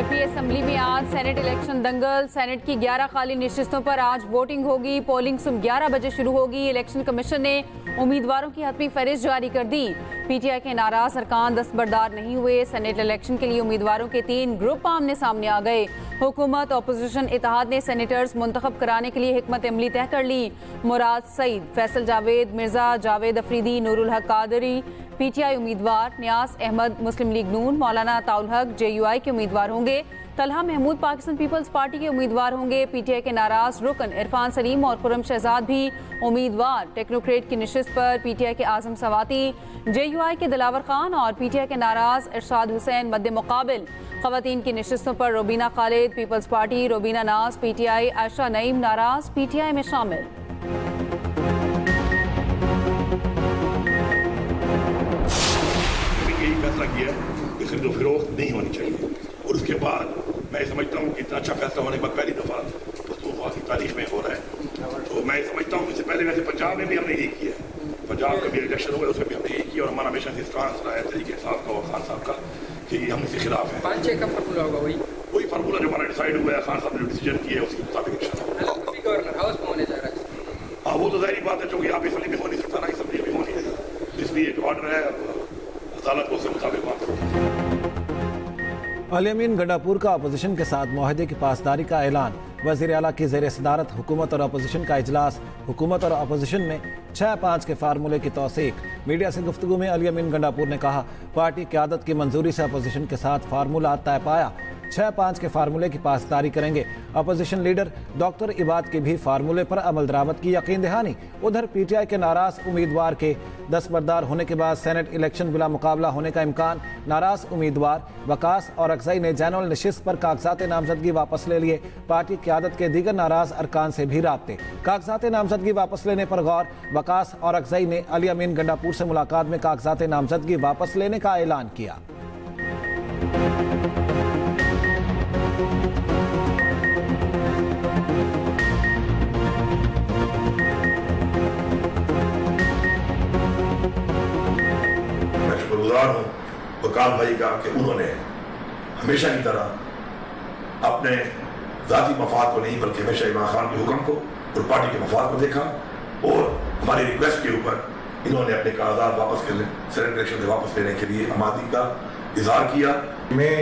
KP assembly में आज senate election दंगल। Senate की 11 खाली निशिस्तों पर आज वोटिंग होगी। पोलिंग सुबह 11 बजे शुरू होगी। इलेक्शन कमीशन ने उम्मीदवारों की हतमी फहरिस्त जारी कर दी। पीटीआई के नाराज अरकान दस्तबरदार नहीं हुए। सेनेट इलेक्शन के लिए उम्मीदवारों के 3 ग्रुप आमने सामने आ गए। हुकूमत अपोजिशन इत्तेहाद ने सेनेटर्स मुंतखब कराने के लिए हिकमत अमली तय कर ली। मुराद सईद, फैसल जावेद मिर्जा, जावेद अफरीदी, नूरुल हक कादरी पीटीआई उम्मीदवार, न्यास अहमद मुस्लिम लीग नून, मौलाना अताउल हक जेयूआई के उम्मीदवार होंगे। तलहा महमूद पाकिस्तान पीपल्स पार्टी के उम्मीदवार होंगे। पीटीआई के नाराज रुकन इरफान सलीम और खुर्रम शहजाद भी उम्मीदवार। टेक्नोक्रेट की निशिस्त पर पीटीआई के आजम सवाती, जेयूआई के दिलावर खान और पीटीआई के नाराज इरशाद हुसैन मद्दे मुकाबिल। खवातीन की निशिस्तों पर रोबीना खालिद पीपल्स पार्टी, रोबीना नाज पीटीआई, आयशा नईम नाराज पीटीआई में शामिल। फैसला किया कि खरीदो फरोख्त नहीं होनी चाहिए और उसके बाद मैं समझता हूँ कि इतना अच्छा फैसला होने के बाद पहली दफ़ा पख्तूनख्वा की तारीख में हो रहा है। तो मैं समझता हूँ इससे पहले वैसे पंजाब में भी हमने यही किया है। पंजाब का भी इलेक्शन हुआ उसमें भी हमने यही किया और हमारा हमेशा से स्टांस रहा है तरीके साहब का और खान साहब का कि हम इसके खिलाफ हैं। 5-6 का फार्मूला होगा वही फार्मूला जो हमारा डिसाइड हुआ है, खान साहब ने जो डिसीजन किया है उसके मुताबिक गवर्नर हाउस में होने जा रहा है। हाँ, वो तो जाहिर बात है क्योंकि आप असम्बली में हो नहीं सकता ना, असम्बली में होनी है, इसलिए एक ऑर्डर है अदालत को उसके मुताबिक बात करो। अली अमीन गंडापुर का अपोजिशन के साथ मुआहदे की पासदारी का ऐलान। वज़ीर आला की ज़ेर सदारत हुकूमत और अपोजिशन का इजलास। हुकूमत और अपोजिशन में 6-5 के फार्मूले की तौसीक। मीडिया से गुफ्तगू में अली अमीन गंडापुर ने कहा, पार्टी क़यादत की मंजूरी से अपोजिशन के साथ फार्मूला तय पाया। 6-5 के फार्मूले की पासदारी करेंगे। अपोजिशन लीडर डॉक्टर इबाद की भी फार्मूले पर अमल दरामद की यकीन दहानी। उधर पीटीआई के नाराज उम्मीदवार के दस्तबरदार होने के बाद सेनेट इलेक्शन बिला मुकाबला होने का इम्कान। नाराज उम्मीदवार वकास और अक्सई ने जनरल नशिस्त पर कागजात नामजदगी वापस ले लिए। पार्टी क़यादत के दीगर नाराज अरकान से भी राब्ते। कागजात नामजदगी वापस लेने पर गौर। वकास और अक्सई ने अली अमीन गंडापुर से मुलाकात में कागजात नामजदगी वापस लेने का ऐलान किया। शुक्रगुजार हूँ वकास भाई का कि उन्होंने हमेशा की तरह अपने जाती मफाद को नहीं बल्कि हमेशा इमरान खान के हुक्म को और पार्टी के मफाद को देखा और हमारी रिक्वेस्ट के ऊपर इन्होंने अपने कागजात वापस कर सेनेट इलेक्शन से वापस लेने के लिए आमादी का इजहार किया। मैं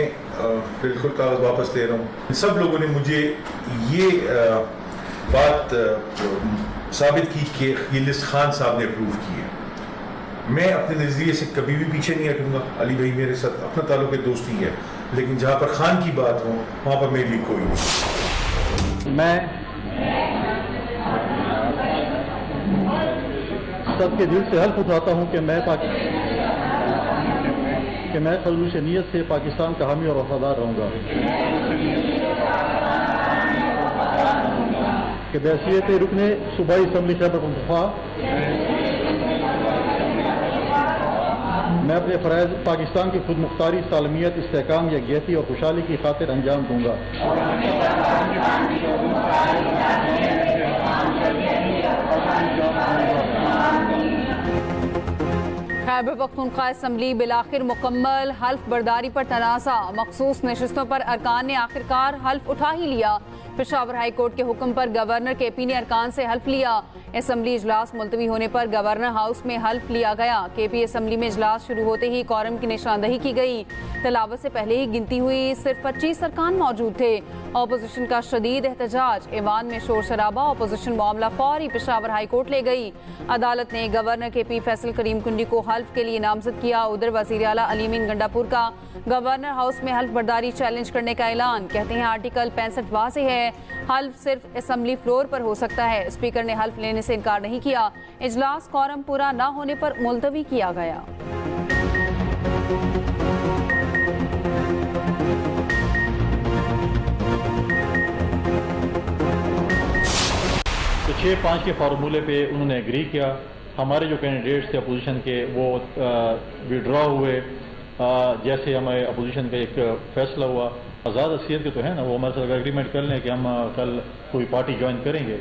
बिल्कुल कागज वापस ले रहा हूँ। सब लोगों ने मुझे ये बात साबित की कि ये लिस्ट खान साहब ने अप्रूव की है। मैं अपने नज़रिए से कभी भी पीछे नहीं हटूंगा। अली भाई मेरे साथ अपना ताल्लुक दोस्ती है, लेकिन जहाँ पर खान की बात हो वहाँ पर मेरे लिए कोई नहीं। मैं सबके दिल से हल्फ उठाता हूँ कि मैं खलूस नीयत से पाकिस्तान का हामी और वफादार रहूँगा, कि बहसीयत रुकने सूबाई असम्बली खैबर पख्तूनख्वा मैं अपने फ़राइज़ पाकिस्तान की खुद मुख्तारी, सालमियत, इस्तेहकाम, यकजहती और खुशहाली की खातिर अंजाम दूंगा। खैबर पख्तूनख्वा असम्बली बिलाखिर मुकम्मल। हल्फ बर्दारी पर तनाज़ा। मखसूस नशिस्तों पर अरकान ने आखिरकार हल्फ उठा ही लिया। पेशावर हाई कोर्ट के हुक्म पर गवर्नर केपी ने अरकान से हल्फ लिया। असम्बली इजलास मुलतवी होने पर गवर्नर हाउस में हल्फ लिया गया। केपी असम्बली में इजलास शुरू होते ही कौरम की निशानदही की गई। तलावत से पहले ही गिनती हुई। सिर्फ 25 अरकान मौजूद थे। अपोजिशन का शदीद एहतजाज। ईवान में शोर शराबा। अपोजिशन मामला फौरी पेशावर हाई कोर्ट ले गई। अदालत ने गवर्नर केपी फैसल करीम कुंडी को हल्फ के लिए नामजद किया। उधर वज़ीर आला अली अमीन गंडापुर का गवर्नर हाउस में हल्फ बर्दारी चैलेंज करने का ऐलान। कहते हैं आर्टिकल 65 वाज़ेह है, हल्फ सिर्फ असम्बली फ्लोर पर हो सकता है। स्पीकर ने हल्फ लेने से इनकार नहीं किया। इजलास कौरम पूरा न होने पर मुलतवी किया गया। तो 6-5 के फार्मूले पे उन्होंने एग्री किया। हमारे जो कैंडिडेट्स थे अपोजिशन के वो विड्रॉ हुए। जैसे हमारे अपोजिशन का एक फैसला हुआ, आज़ाद अक्सियत के तो है ना, वो हमारे साथ एग्रीमेंट कर लें कि हम कल कोई पार्टी ज्वाइन करेंगे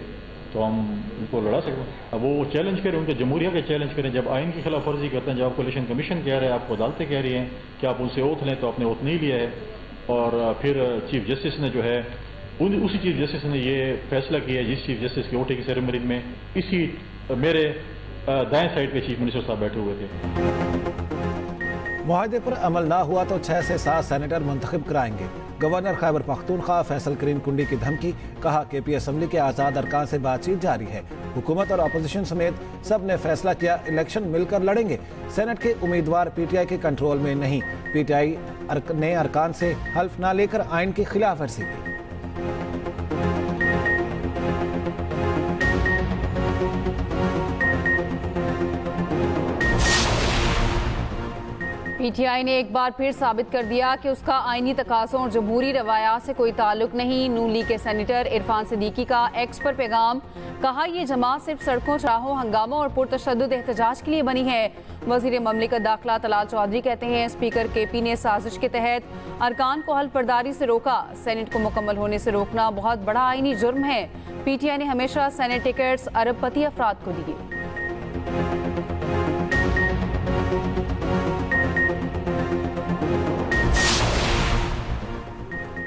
तो हम उनको लड़ा सकते हैं। अब वो चैलेंज करें, उनके जमहूरिया के चैलेंज करें। जब आइन की खिलाफ वर्जी करते हैं, जब आपको इलेक्शन कमीशन कह रहे हैं, आपको अदालतें कह रही हैं कि आप उनसे ओथ लें, तो आपने ओथ नहीं लिया है, और फिर चीफ जस्टिस ने जो है उसी चीफ जस्टिस ने ये फैसला किया जिस चीफ जस्टिस की वोटिंग सेरेमनी में इसी मेरे दाएं साइड पे चीफ मिनिस्टर साहब बैठे हुए थे। मुआहदे पर अमल ना हुआ तो 6 से 7 सेनेटर मुंतखब कराएंगे। गवर्नर खैबर पख्तूनख्वा फैसल करीम कुंडी की धमकी, कहा KP असम्बली के आज़ाद अरकान से बातचीत जारी है। हुकूमत और अपोजिशन समेत सब ने फैसला किया इलेक्शन मिलकर लड़ेंगे। सेनेट के उम्मीदवार PTI के कंट्रोल में नहीं। PTI ने अरकान से हल्फ ना लेकर आइन की खिलाफ वर्जी की। PTI ने एक बार फिर साबित कर दिया कि उसका आईनी तकाज़ों और जमहूरी रवायात से कोई ताल्लुक नहीं। नून लीग के सेनेटर इरफान सिद्दीकी का एक्स पर पैगाम, कहा यह जमात सिर्फ सड़कों, चौराहों, हंगामों और पुरतशद्दुद एहतजाज के लिए बनी है। वजीर ममलिकत दाखिला तलाल चौधरी कहते हैं स्पीकर KP ने साजिश के तहत अरकान को हल्फ बर्दारी से रोका। सेनेट को मुकम्मल होने से रोकना बहुत बड़ा आईनी जुर्म है। PTI ने हमेशा सेनेट टिकट्स अरबपति अफराद को दिए।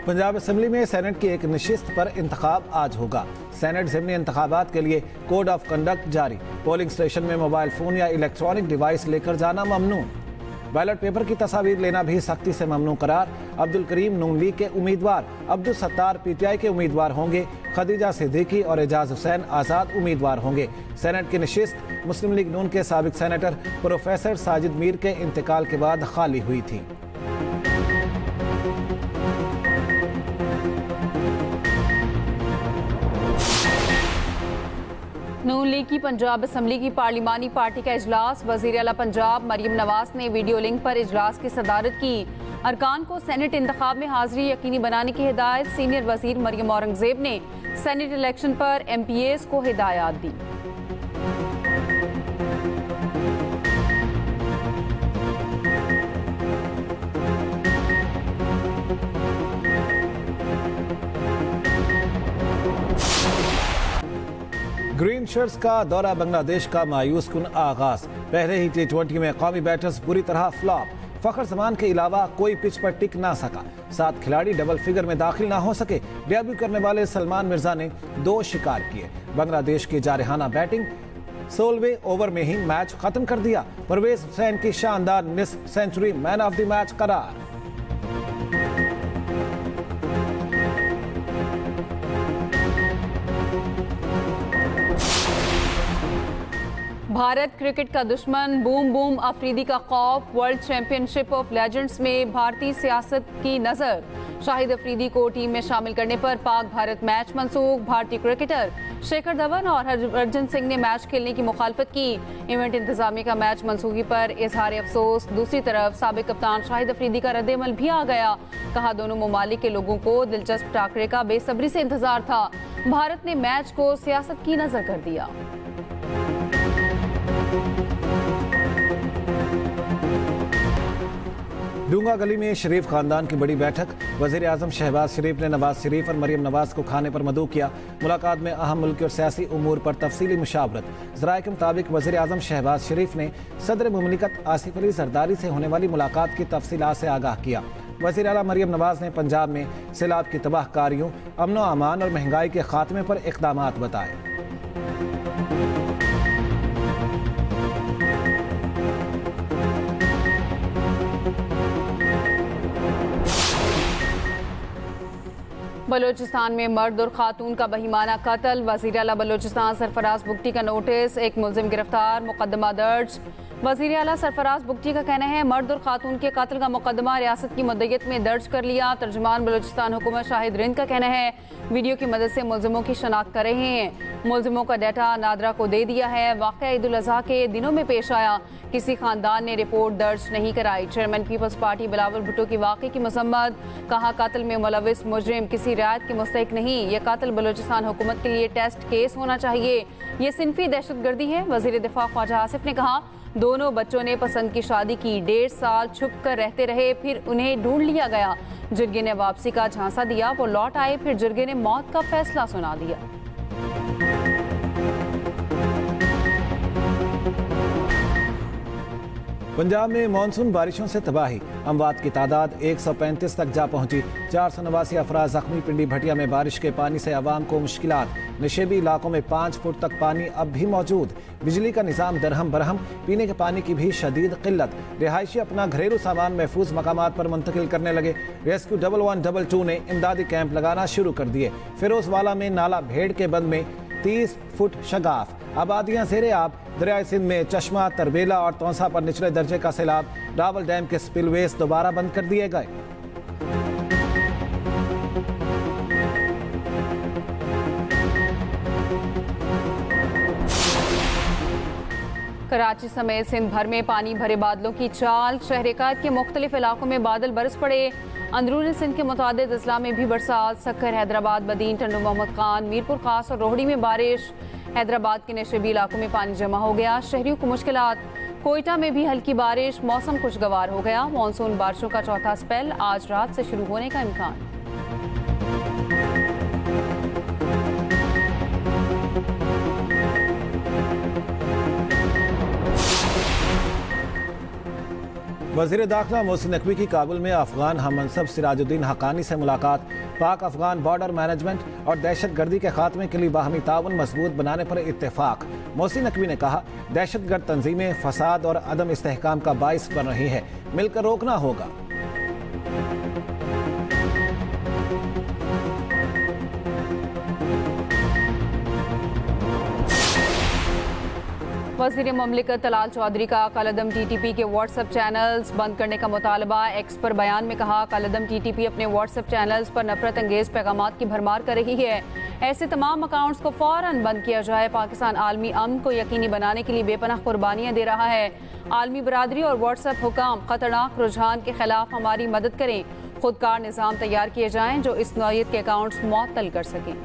पंजाब असम्बली में सेनेट की एक नशिस्त पर इंतखाब आज होगा। सेनेट ज़िमनी इंतखाबात के लिए कोड ऑफ कंडक्ट जारी। पोलिंग स्टेशन में मोबाइल फ़ोन या इलेक्ट्रॉनिक डिवाइस लेकर जाना ममनू। बैलेट पेपर की तस्वीर लेना भी सख्ती से ममनू करार। अब्दुल करीम नून लीग के उम्मीदवार, अब्दुल सत्तार PTI के उम्मीदवार होंगे। खदीजा सिद्दीकी और एजाज हुसैन आज़ाद उम्मीदवार होंगे। सेनेट की नशिस्त मुस्लिम लीग नून के साबिक सेनेटर प्रोफेसर साजिद मीर के इंतकाल के बाद खाली हुई थी। नून लीग की पंजाब असम्बली की पार्लिमानी पार्टी का इजलास। वजीर आला पंजाब मरियम नवाज ने वीडियो लिंक पर इजलास की सदारत की। अरकान को सेनेट इंतखाब में हाजिरी यकीनी बनाने की हिदायत। सीनियर वजीर मरियम औरंगजेब ने सेनेट इलेक्शन पर MPAs को हिदायत दी। ग्रीन शर्ट्स का दौरा बांग्लादेश का मायूस कुन आगाज। पहले ही T20 में कौमी बैटर्स बुरी तरह फ्लॉप। फखर जमान के अलावा कोई पिच पर टिक ना सका। 7 खिलाड़ी डबल फिगर में दाखिल ना हो सके। डेब्यू करने वाले सलमान मिर्जा ने 2 शिकार किए। बांग्लादेश की जारहाना बैटिंग 16वें ओवर में ही मैच खत्म कर दिया। परवेज हुसैन की शानदार निस्फ century man of the match करार। भारत क्रिकेट का दुश्मन, बूम बूम अफरीदी का खौफ। वर्ल्ड चैंपियनशिप ऑफ लेजेंड्स में भारतीय सियासत की नजर। शाहिद अफरीदी को टीम में शामिल करने पर पाक भारत मैच मनसूख। भारतीय क्रिकेटर शेखर धवन और हरभजन सिंह ने मैच खेलने की मुखालफत की। इवेंट इंतजामिया का मैच मनसूखी पर इजहार अफसोस। दूसरी तरफ साबिक कप्तान शाहिद अफरीदी का रद्द-ए-अमल भी आ गया। कहा दोनों ममालिक के लोगों को दिलचस्प टाकरे का बेसब्री से इंतजार था। भारत ने मैच को सियासत की नजर कर दिया। डूंगा गली में शरीफ खानदान की बड़ी बैठक। वजीर आजम शहबाज शरीफ ने नवाज शरीफ और मरियम नवाज को खाने पर मदऊ किया। मुलाकात में अहम मुल्की और सियासी उमूर पर तफसीली मुशावरत। ज़राए के मुताबिक वजीर आजम शहबाज शरीफ ने सदर मुमलिकत आसिफ अली जरदारी से होने वाली मुलाकात की तफसीलात से आगाह किया। वज़ीर आला मरियम नवाज ने पंजाब में सैलाब की तबाहकारियों, अमन व अमान और महंगाई के खात्मे पर इक़दामात बताए। बलोचिस्तान में मर्द और खातून का बहिमाना कत्ल। वज़ीर आला बलोचिस्तान सरफराज बुगटी का नोटिस, एक मुलजिम गिरफ्तार, मुकदमा दर्ज। वज़ीर आला सरफराज बुगटी का कहना है मर्द और खातून के कत्ल का मुकदमा रियासत की मुद्दत में दर्ज कर लिया। तर्जुमान बलोचिस्तान हुकूमत शाहिद रिंद का कहना है वीडियो की मदद से मुलजिमों की शनाख्त कर रहे हैं। मुलजिमों का डाटा नादरा को दे दिया है। वाक़या ईद उल अज़हा के दिनों में पेश आया। किसी खानदान ने रिपोर्ट दर्ज नहीं कराई। चेयरमैन पीपल्स पार्टी बिलावल भुट्टो की वाक़े की मसम्मत। कहा कत्ल में मुलविस मुजरिम किसी रियायत के मुस्तहिक नहीं। यह कत्ल बलोचिस्तान हुकूमत के लिए टेस्ट केस होना चाहिए। ये सिनफी दहशतगर्दी है। वज़ीर दिफा ख्वाजा आसिफ ने कहा दोनों बच्चों ने पसंद की शादी की, 1.5 साल छुप कर रहते रहे, फिर उन्हें ढूंढ लिया गया। जिरगे ने वापसी का झांसा दिया, वो लौट आए, फिर जिरगे ने मौत का फैसला सुना दिया। पंजाब में मानसून बारिशों से तबाही, अमवात की तादाद 135 तक जा पहुंची। 489 अफराद जख्मी। पिंडी भटिया में बारिश के पानी से आवाम को मुश्किलात। नशेबी इलाकों में 5 फुट तक पानी अब भी मौजूद। बिजली का निज़ाम दरहम बरहम। पीने के पानी की भी शदीद किल्लत। रिहायशी अपना घरेलू सामान महफूज मकामात पर मुंतकिल करने लगे। रेस्क्यू 1122 ने इमदादी कैंप लगाना शुरू कर दिए। फिरोजवाला में नाला भेड़ के बंद में 30 फुट शगाफ। आबादियां ज़ेरे आब। दरियाई सिंध में चश्मा, तरबेला और तौसा पर निचले दर्जे का सैलाब। रावल डैम के स्पिलवेज दोबारा बंद कर दिए गए। कराची समेत सिंध भर में पानी भरे बादलों की चाल। शहर-ए-कायद के मुख्तलिफ इलाकों में बादल बरस पड़े। अंदरूनी सिंध के मुतादिद अजला में भी बरसात। सक्कर, हैदराबाद, बदीन, टंडू मोहम्मद खान, मीरपुर खास और रोहड़ी में बारिश। हैदराबाद के नशेबी इलाकों में पानी जमा हो गया, शहरियों को मुश्किलात। कोयटा में भी हल्की बारिश, मौसम खुशगवार हो गया। मानसून बारिशों का चौथा स्पेल आज रात से शुरू होने का इम्कान। वज़ीर दाखिला मोहसिन नकवी की काबुल में अफगान हम मनसब सिराजुद्दीन हक्कानी से मुलाकात। पाक अफगान बॉर्डर मैनेजमेंट और दहशत गर्दी के खात्मे के लिए बाहमी ताउन मजबूत बनाने पर इत्तेफाक। मोहसिन नकवी ने कहा, दहशतगर्द तंजीमें फसाद और अदम इस्तेहकाम का बाइस बन रही है, मिलकर रोकना होगा। वज़ीर ममलिकत तलाल चौधरी का कलअदम TTP के व्हाट्सएप चैनल्स बंद करने का मुतालबा। एक्स पर बयान में कहा, कलअदम TTP अपने व्हाट्सएप चैनल्स पर नफरत अंगेज पैगामात की भरमार कर रही है। ऐसे तमाम अकाउंट्स को फौरन बंद किया जाए। पाकिस्तान आलमी अमन को यकीनी बनाने के लिए बेपनाह कुर्बानियां दे रहा है। आलमी बरादरी और व्हाट्सएप हुकाम खतरनाक रुझान के खिलाफ हमारी मदद करें। खुदकार निज़ाम तैयार किए जाएं जो इस नौइयत के अकाउंट्स मुअत्तल कर सकें।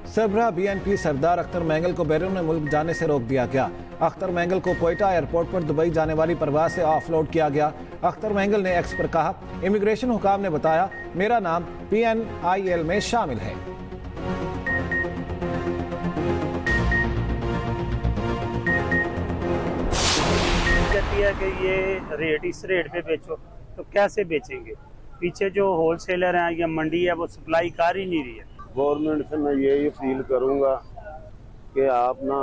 सरबराह BNP सरदार अख्तर मैंगल को बैरून मुल्क जाने से रोक दिया गया। अख्तर मैंगल को कोयटा एयरपोर्ट पर दुबई जाने वाली परवाज से ऑफलोड किया गया। अख्तर मैंगल ने एक्स पर कहा, इमिग्रेशन हुकाम ने बताया मेरा नाम PNIL में शामिल है। कहती है कि ये रेट इस रेट पे बेचो, तो कैसे बेचेंगे? पीछे जो होलसेलर हैं या मंडी है वो सप्लाई कर ही नहीं रही है। गवर्नमेंट से मैं यही अपील करूंगा कि आप ना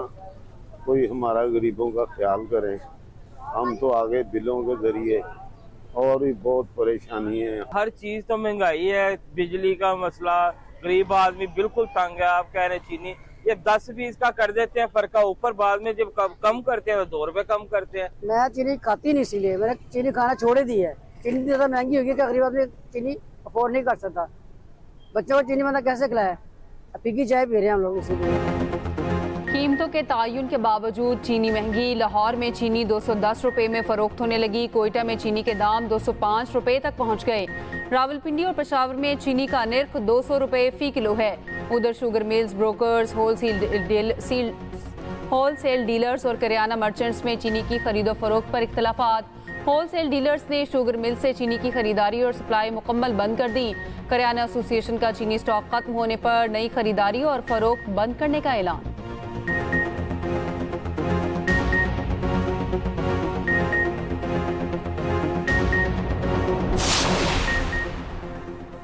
कोई हमारा गरीबों का ख्याल करें। हम तो आगे बिलों के जरिए और भी बहुत परेशानी है। हर चीज तो महंगाई है, बिजली का मसला, गरीब आदमी बिल्कुल तंग है। आप कह रहे चीनी ये 10-20 का कर देते हैं फर्का ऊपर, बाद में जब कम करते हैं तो 2 रुपए कम करते हैं। मैं चीनी खाती नहीं, इसीलिए मैंने चीनी खाना छोड़ ही दी है। चीनी ज्यादा महंगी होगी कि गरीब आदमी चीनी अफोर्ड नहीं कर सकता। बच्चों को चीनी मतलब कैसे खिलाए? पीकी चाय पी रहे हैं हम लोग इसीलिए। कीमतों के तायुन के बावजूद चीनी महंगी। लाहौर में चीनी 210 रुपए में फरोख्त होने लगी। कोयटा में चीनी के दाम 205 रुपए तक पहुंच गए। रावलपिंडी और पेशावर में चीनी का निर्ख 200 रुपए फी किलो है। उधर sugar mills, brokers, wholesale dealers और करियाना मर्चेंट्स में चीनी की खरीदो फरोख्त पर इख्तलाफात। होलसेल डीलर्स ने शुगर मिल से चीनी की खरीदारी और सप्लाई मुकम्मल बंद कर दी। करियाना एसोसिएशन का चीनी स्टॉक खत्म होने पर नई खरीदारी और फरोख्त बंद करने का ऐलान।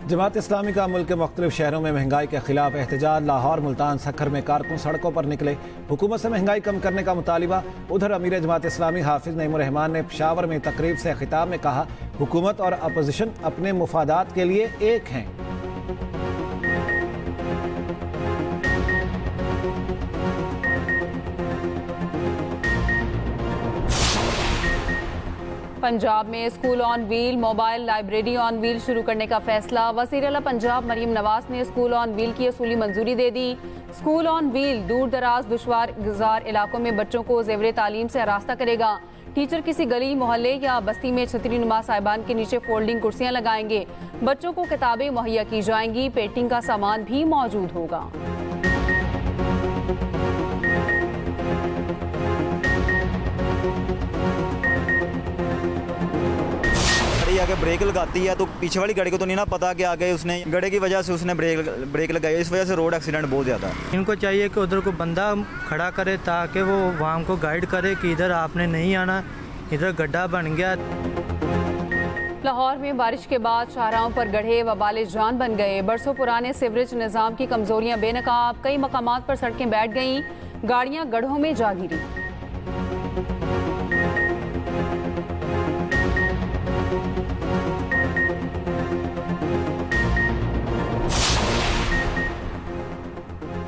जमात इस्लामी का मुल्क के मुख्तलिफ शहरों में महंगाई के खिलाफ एहतजाज। लाहौर, मुल्तान, सक्खर में कारकुन सड़कों पर निकले। हुकूमत से महंगाई कम करने का मुतालिबा। उधर अमीर जमात इस्लामी हाफिज नईमुर रहमान ने पेशावर में तकरीब से खिताब में कहा, हुकूमत और अपोजिशन अपने मुफादात के लिए एक हैं। पंजाब में school on wheel, mobile library on wheel शुरू करने का फैसला। वज़ीर आला पंजाब मरीम नवाज ने स्कूल ऑन व्हील की असूली मंजूरी दे दी। स्कूल ऑन व्हील दूर दराज दुश्वार गुजार इलाकों में बच्चों को ज़ेवरे तालीम से आरास्ता करेगा। टीचर किसी गली, मोहल्ले या बस्ती में छतरी नुमा साहिबान के नीचे फोल्डिंग कुर्सियां लगाएंगे। बच्चों को किताबें मुहैया की जाएंगी। पेंटिंग का सामान भी मौजूद होगा। गाड़ी आके ब्रेक लगाती है तो पीछे वाली गाड़ी को तो नहीं ना पता कि आगे उसने गड्ढे की वजह से उसने ब्रेक लगाई, इस वजह से रोड एक्सीडेंट बहुत ज़्यादा है। इनको चाहिए कि उधर को बंदा खड़ा करे ताकि वो वहाँ को गाइड करे कि इधर आपने नहीं आना, इधर गड्ढा बन गया। लाहौर में बारिश के बाद शाहराहों पर गड्ढे वबाले जान बन गए। बरसों पुराने सीवरेज निज़ाम की कमजोरियां बेनकाब, कई मकामात पर सड़कें बैठ गईं, गाड़ियां गड्ढों में जा गिरी।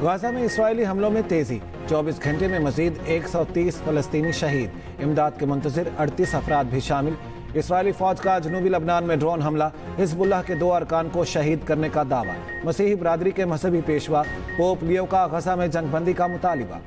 गाजा में इस्राएली हमलों में तेजी, 24 घंटे में मजीद 130 फलस्तीनी शहीद, इमदाद के मुंतज़िर 38 अफराद भी शामिल। इस्राएली फौज का जनूबी लबनान में ड्रोन हमला, हिजबुल्लाह के 2 अरकान को शहीद करने का दावा। मसीही बरादरी के मजहबी पेशवा पोप लियो का गजा में जंगबंदी का मुतालिबा।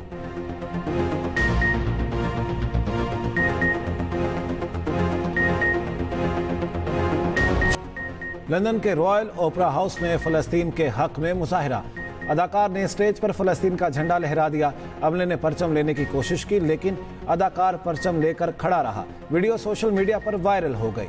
लंदन के रॉयल ओपरा हाउस में फलस्तीन के हक में मुजाहिरा, अदाकार ने स्टेज पर फलस्तीन का झंडा लहरा दिया। अमले ने परचम लेने की कोशिश की लेकिन अदाकार परचम लेकर खड़ा रहा। वीडियो सोशल मीडिया पर वायरल हो गई।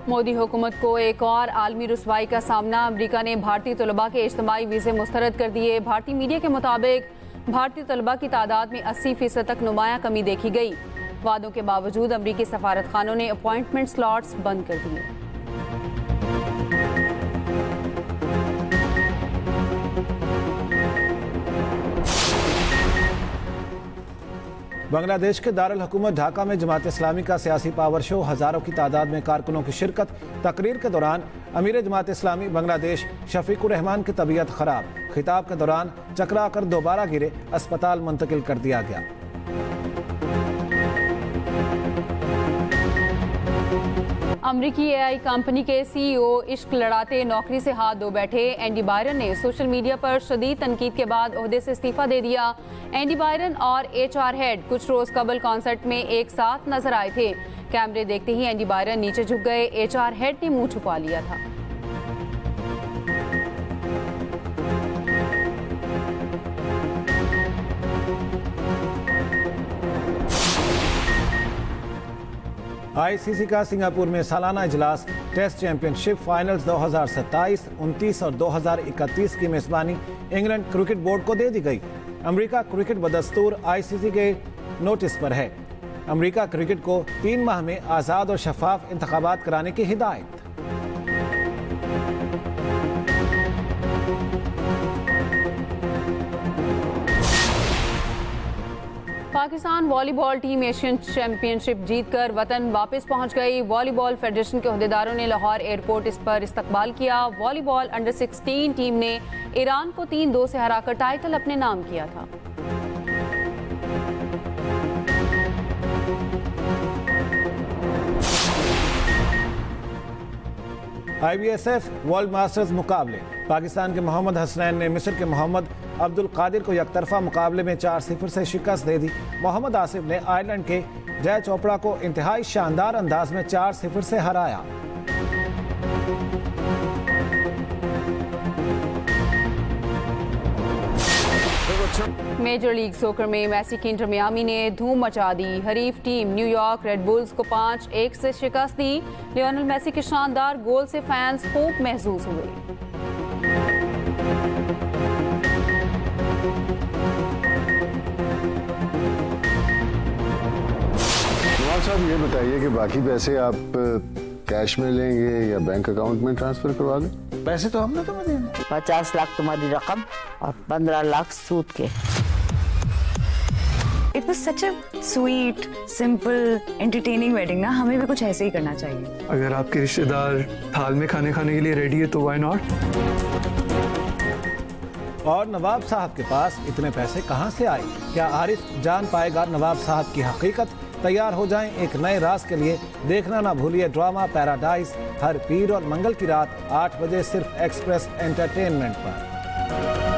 मोदी हुकूमत को एक और आलमी रुसवाई का सामना, अमरीका ने भारतीय तलबा के इज्तिमाई वीज़े मुस्तरद कर दिए। भारतीय मीडिया के मुताबिक भारतीय तलबा की तादाद में 80% तक नुमाया कमी देखी गई। वादों के बावजूद अमरीकी सफारत खानों ने अपॉइंटमेंट स्लॉट्स बंद कर दिए। बांग्लादेश के दारुल हुकूमत ढाका में जमात इस्लामी का सियासी पावर शो, हजारों की तादाद में कारकुनों की शिरकत। तकरीर के दौरान अमीर जमात इस्लामी बांग्लादेश शफीकुर रहमान की तबीयत खराब, खिताब के दौरान चकरा कर दोबारा गिरे, अस्पताल मुंतकिल कर दिया गया। अमरीकी AI कंपनी के CEO इश्क लड़ाते नौकरी से हाथ धो बैठे। एंडी बायरन ने सोशल मीडिया पर शदीद तनकीद के बाद ओहदे से इस्तीफा दे दिया। एंडी बायरन और HR हेड कुछ रोज कबल कॉन्सर्ट में एक साथ नजर आए थे। कैमरे देखते ही एंडी बायरन नीचे झुक गए। HR हेड ने मुंह छुपा लिया था। ICC का सिंगापुर में सालाना इजलास, टेस्ट चैंपियनशिप फाइनल्स 2027, 29 और 2031 की मेजबानी इंग्लैंड क्रिकेट बोर्ड को दे दी गई। अमेरिका क्रिकेट बदस्तूर ICC के नोटिस पर है। अमेरिका क्रिकेट को 3 माह में आज़ाद और शफाफ इंतखाबात कराने की हिदायत। Pakistan volleyball team Asian championship जीतकर वतन वापस पहुंच गई। वॉलीबॉल फेडरेशन के अहदेदारों ने लाहौर एयरपोर्ट इस पर इस्तकबाल किया। वॉलीबॉल अंडर 16 टीम ने ईरान को 3-2 से हराकर टाइटल अपने नाम किया था। IBSF वर्ल्ड मास्टर्स मुकाबले, पाकिस्तान के मोहम्मद हसनैन ने मिस्र के मोहम्मद अब्दुल कादिर को यकतरफा मुकाबले में 4-0 से शिकस्त दे दी। मोहम्मद आसिफ ने आयरलैंड के जय चोपड़ा को इंतहाई शानदार अंदाज में 4-0 से हराया। मेजर लीग सोकर में मैसी की इंटर मियामी ने धूम मचा दी। हरीफ टीम न्यूयॉर्क रेड बुल्स को 5-1 से शिकस्त दी। लियोनेल मेसी के शानदार गोल से फैंस खूब महसूस हुए। नवाज साहब ये बताइए कि बाकी पैसे आप कैश में लेंगे या बैंक अकाउंट में ट्रांसफर करवा दें? पैसे तो हमने तुम्हें देंगे। 50 लाख तुम्हारी रकम और 15 लाख सूद के। It was such a sweet, simple, entertaining wedding ना, हमें भी कुछ ऐसे ही करना चाहिए। अगर आपके रिश्तेदार थाल में खाने के लिए रेडी है तो व्हाई नॉट। और नवाब साहब के पास इतने पैसे कहां से आए? क्या आरिफ जान पाएगा नवाब साहब की हकीकत? तैयार हो जाएं एक नए राज के लिए। देखना ना भूलिए ड्रामा पैराडाइज हर पीर और मंगल की रात 8 बजे सिर्फ एक्सप्रेस एंटरटेनमेंट पर।